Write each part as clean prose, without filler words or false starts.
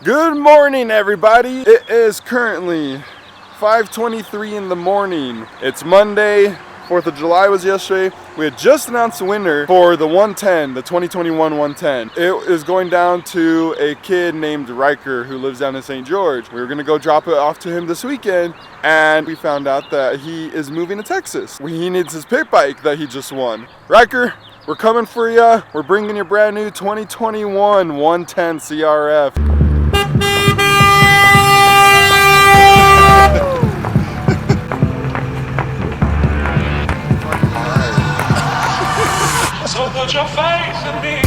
Good morning, everybody. It is currently 5:23 in the morning. It's Monday. 4th of July was yesterday. We had just announced the winner for the 110, the 2021 110. It is going down to a kid named Ryker who lives down in St. George. We were gonna go drop it off to him this weekend, and we found out that he is moving to Texas. He needs his pit bike that he just won. Ryker, we're coming for you. We're bringing your brand new 2021 110 CRF. So put your faith in me.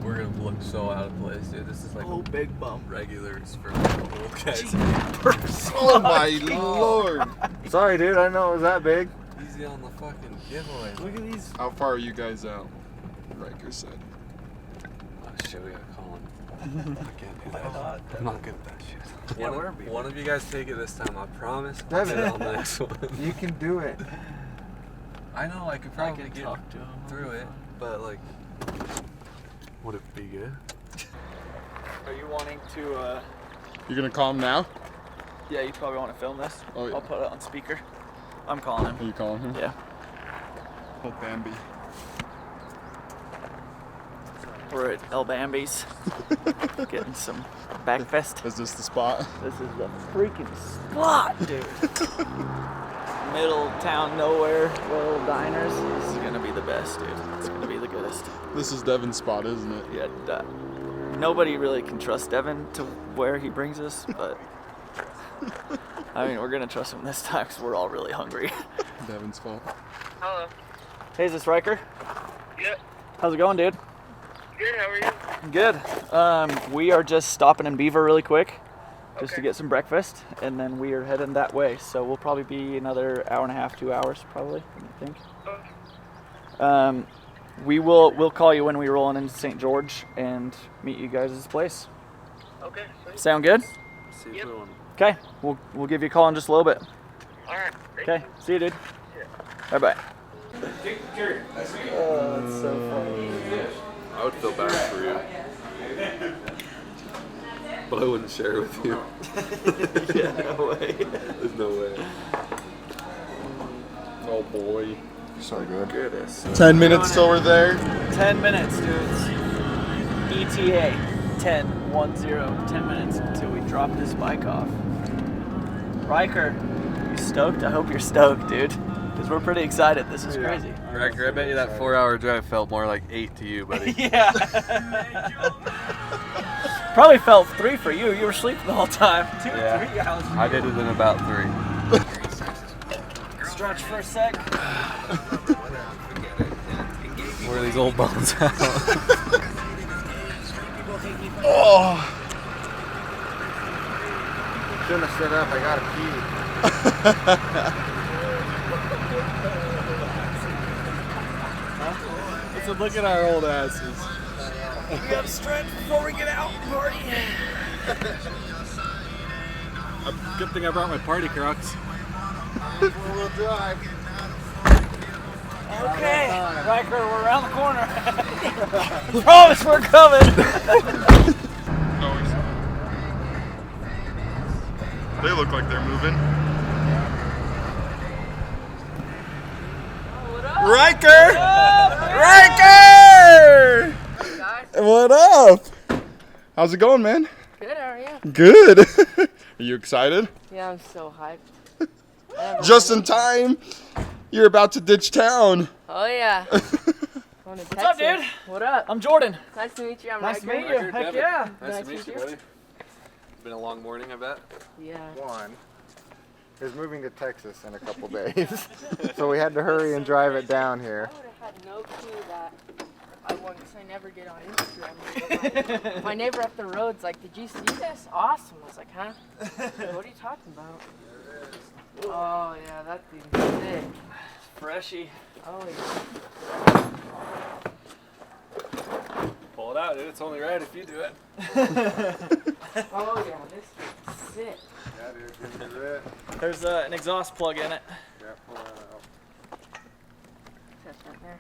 We're gonna look so out of place, dude. This is like a big bump. Regulars for old guys. Oh my lord. Sorry, dude. I didn't know it was that big. Easy on the fucking giveaway. Look at these. How far are you guys out? Riker said. Oh shit, we gotta call him. I can't do that. I'm not good at that shit. One of you guys take it this time, I promise. I'll get it on the next one. You can do it. I know I could probably get through it, but like, would it be good? Are you wanting to, You gonna call him now? yeah, you probably want to film this. Oh, yeah. I'll put it on speaker. I'm calling him. Are you calling him? Yeah. Oh, Bambi. We're at El Bambi's. Getting some breakfast. Is this the spot? This is the freaking spot, dude. Middle town, nowhere, little diners. This is gonna be the best, dude. It's gonna be the goodest. This is Devin's spot, isn't it? Yeah, nobody really can trust Devin to where he brings us, but I mean, we're gonna trust him this time because we're all really hungry. Devin's fault. Hello. Hey, is this Ryker? Yep. How's it going, dude? Good, how are you? Good. We are just stopping in Beaver really quick, just Okay. to get some breakfast, and then we are heading that way. So we'll probably be another hour and a half, 2 hours, probably. I think. Okay. We'll call you when we roll into St. George and meet you guys at this place. Okay. Sweet. Sound good? See if Yep. we want Okay. We'll give you a call in just a little bit. All right. Thank Okay. See you, dude. Yeah. Bye bye. Oh, that's so funny. I would feel bad for you. But I wouldn't share it with you. Yeah, no way. There's no way. Oh boy. So good. Goodness. 10 minutes till we're there. 10 minutes, dudes. ETA. 10 minutes until we drop this bike off. Riker, you stoked? I hope you're stoked, dude. Because we're pretty excited. This is crazy. Ryker, I bet you that 4-hour drive felt more like 8 to you, buddy. Yeah. Probably felt 3 for you. You were sleeping the whole time. 2 or 3 hours. I did it in about 3. Stretch for a sec. Where are these old bones out? Oh. Shouldn't have stood up. I gotta pee. So look at our old asses. We gotta stretch before we get out and party. Good thing I brought my party crocs. Four-wheel drive. Okay, Riker, we're around the corner. Promise we're coming. They look like they're moving. Ryker! Ryker! What up? How's it going, man? Good, how are you? Good. Are you excited? Yeah, I'm so hyped. Just in time. You're about to ditch town. Oh, yeah. What's up, dude? What up? I'm Jordan. Nice to meet you. I'm Nice to Ryker. meet you. Heck yeah. Nice to meet you, buddy. It's been a long morning, I bet. Yeah. One is moving to Texas in a couple days, so we had to hurry and drive it down here. I would have had no clue that I won because I never get on Instagram. My neighbor up the road's like, "Did you see this? Awesome." I was like, "Huh? What are you talking about?" Oh yeah, that thing's sick. Freshie. Oh yeah. Pull it out, dude. It's only right if you do it. Oh yeah, this thing's That's it. Yeah, dude, this is it. There's an exhaust plug in it. Yeah, pull that out. Touch that there.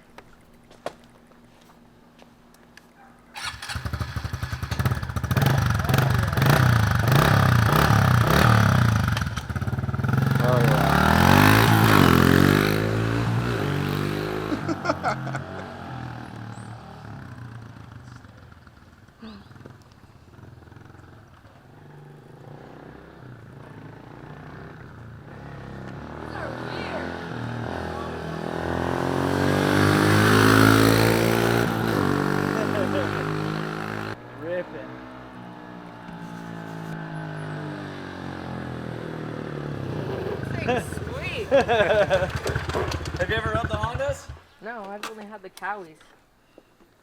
Oh yeah. Ripping. Sweet. Have you ever rode the Hondas? No, I've only had the Cowies.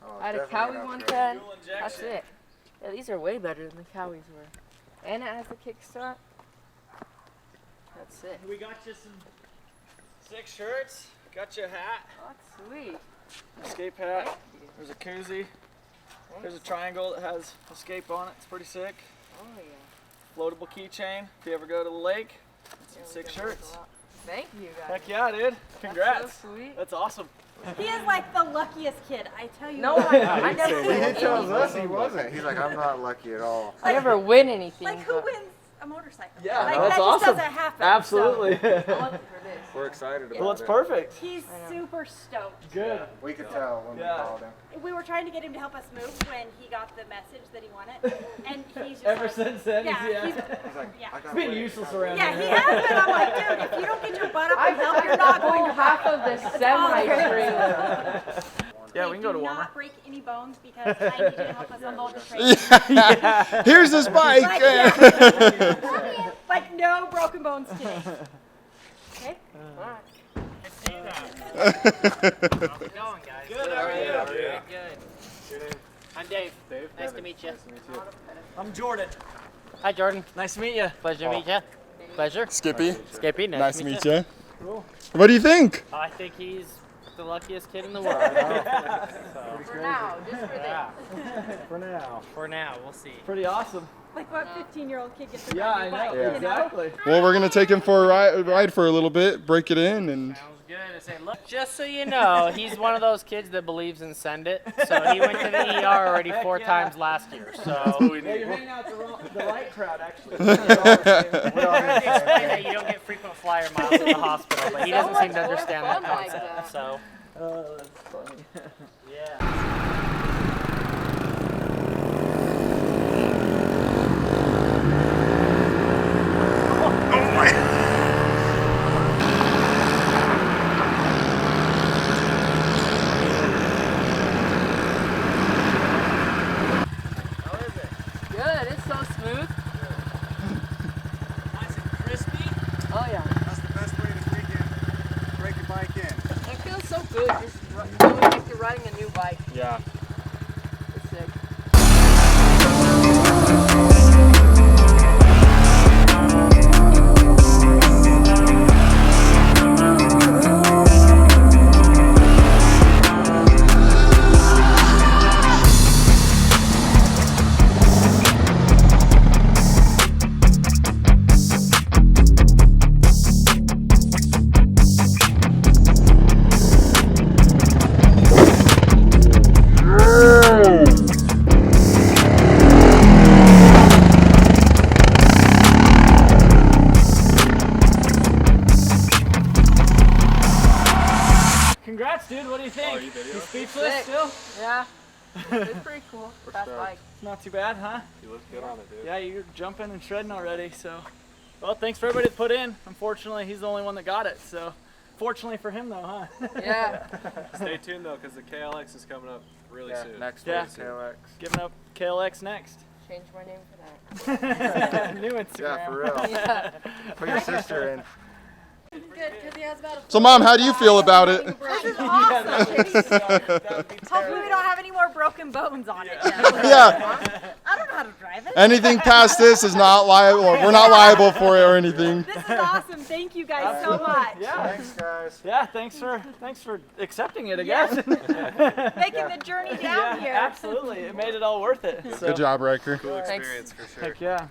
Oh, I had a definitely Cowie an 110. Fuel That's injection. it. Yeah, these are way better than the Cowies were. And it has the kickstart. That's it. We got you some 6 shirts. Got you a hat. Oh, that's sweet. Escape hat. There's a koozie. There's a triangle that has escape on it. It's pretty sick. Oh, yeah. Floatable keychain. If you ever go to the lake. Some Yeah, we 6 got those shirts. a lot. Thank you, guys. Heck yeah, dude. Congrats. That's so sweet. That's awesome. He is like the luckiest kid, I tell you. No, what. I never He win tells anything. us he wasn't. He's like, I'm not lucky at all. I never win anything. Like, who but wins a motorcycle? Yeah, like, that's that awesome. just doesn't happen. Absolutely. I'm looking for this. We're excited about Well, it's it. perfect. So he's I know. super stoked. Good. We could tell when Yeah. we called him. We were trying to get him to help us move when he got the message that he wanted, and he's just Ever like, since then, yeah, he's He's like, Yeah. I got been useless around yeah, here. he has been. I'm like, dude, if you don't get your butt up and help, you're not going to half of the semi-trailer. Yeah, we can go to do Walmart. not break any bones because I need you to help us unload the trailer. Here's this bike. Like, yeah. Like, no broken bones today. Okay? How's it going, guys? Good, how are you? Good, good. I'm Dave. Nice to meet you. I'm Jordan. Hi, Jordan. Nice to meet you. Pleasure to meet you. Pleasure. Skippy, Skippy, nice to meet you. you. Cool. What do you think? I think he's the luckiest kid in the world. For now, just for Yeah. For now. For now, we'll see. Pretty awesome. Like, what 15-year-old kid gets a Yeah, I brand new know. bike, you know? Exactly. Well, we're gonna take him for a ride for a little bit, break it in, and Sounds good. I say, look, just so you know, he's one of those kids that believes in send it. So he went to the ER already 4 yeah. times last year. So Yeah, you're hanging out the right crowd, actually. explain that you don't get frequent flyer miles at the hospital, but he doesn't seem to understand that fun like concept. that. So That's funny. yeah. Good, it's so smooth. Nice and crispy. Oh yeah. That's the best way to break your bike in. It feels so good just feeling like you're riding a new bike. yeah. It's sick. Congrats, dude. What do you think? You speechless Sick. still? Yeah. It's pretty cool. Fast bike. Not too bad, huh? You look good on it, dude. Yeah, you're jumping and shredding already, so. Well, thanks for everybody that put in. Unfortunately, he's the only one that got it, so. Fortunately for him, though, huh? Yeah. Stay tuned though, because the KLX is coming up really soon. Next Yeah. week, KLX. Giving up KLX next. Change my name for that. New Instagram. Yeah, for real. Yeah. Put your sister in. Good, because he has about a So, Mom, how do you feel about it? This is awesome. Hopefully Hopefully we don't have any more broken bones on it yet. Yeah. I don't know how to drive it. Anything past this is not liable. Or we're not liable for it or anything. This is awesome. Thank you guys so much. Yeah. Thanks, guys. Yeah, thanks for accepting it, I Yeah. guess. Making the journey down Yeah, here. absolutely. It made it all worth it. So, Good job, Riker. Cool Thanks. experience for sure. heck yeah.